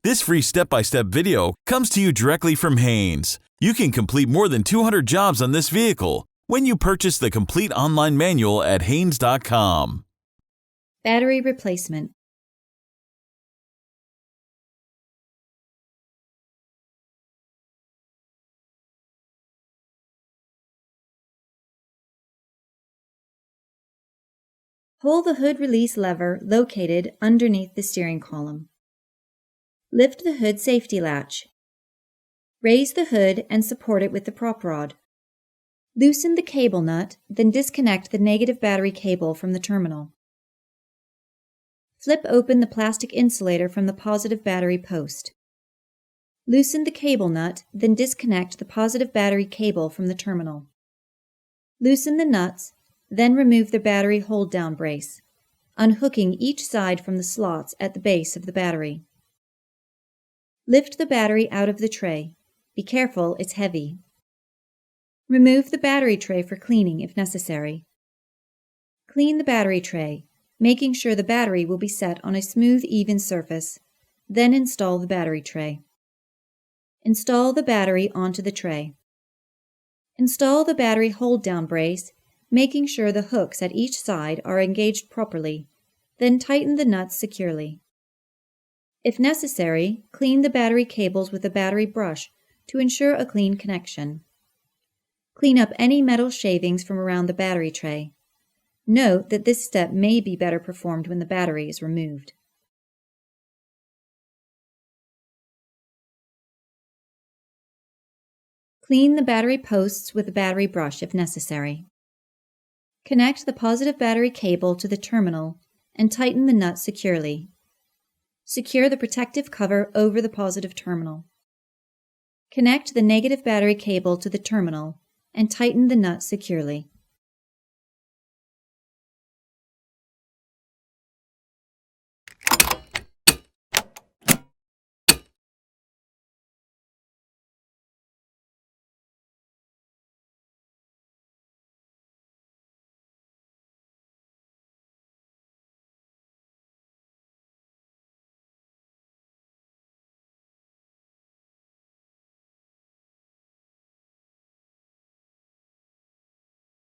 This free step-by-step video comes to you directly from Haynes. You can complete more than 200 jobs on this vehicle when you purchase the complete online manual at Haynes.com. Battery replacement. Pull the hood release lever located underneath the steering column. Lift the hood safety latch. Raise the hood and support it with the prop rod. Loosen the cable nut, then disconnect the negative battery cable from the terminal. Flip open the plastic insulator from the positive battery post. Loosen the cable nut, then disconnect the positive battery cable from the terminal. Loosen the nuts, then remove the battery hold-down brace, unhooking each side from the slots at the base of the battery. Lift the battery out of the tray. Be careful, it's heavy. Remove the battery tray for cleaning if necessary. Clean the battery tray, making sure the battery will be set on a smooth, even surface. Then install the battery tray. Install the battery onto the tray. Install the battery hold-down brace, making sure the hooks at each side are engaged properly, then tighten the nuts securely. If necessary, clean the battery cables with a battery brush to ensure a clean connection. Clean up any metal shavings from around the battery tray. Note that this step may be better performed when the battery is removed. Clean the battery posts with a battery brush if necessary. Connect the positive battery cable to the terminal and tighten the nut securely. Secure the protective cover over the positive terminal. Connect the negative battery cable to the terminal and tighten the nut securely.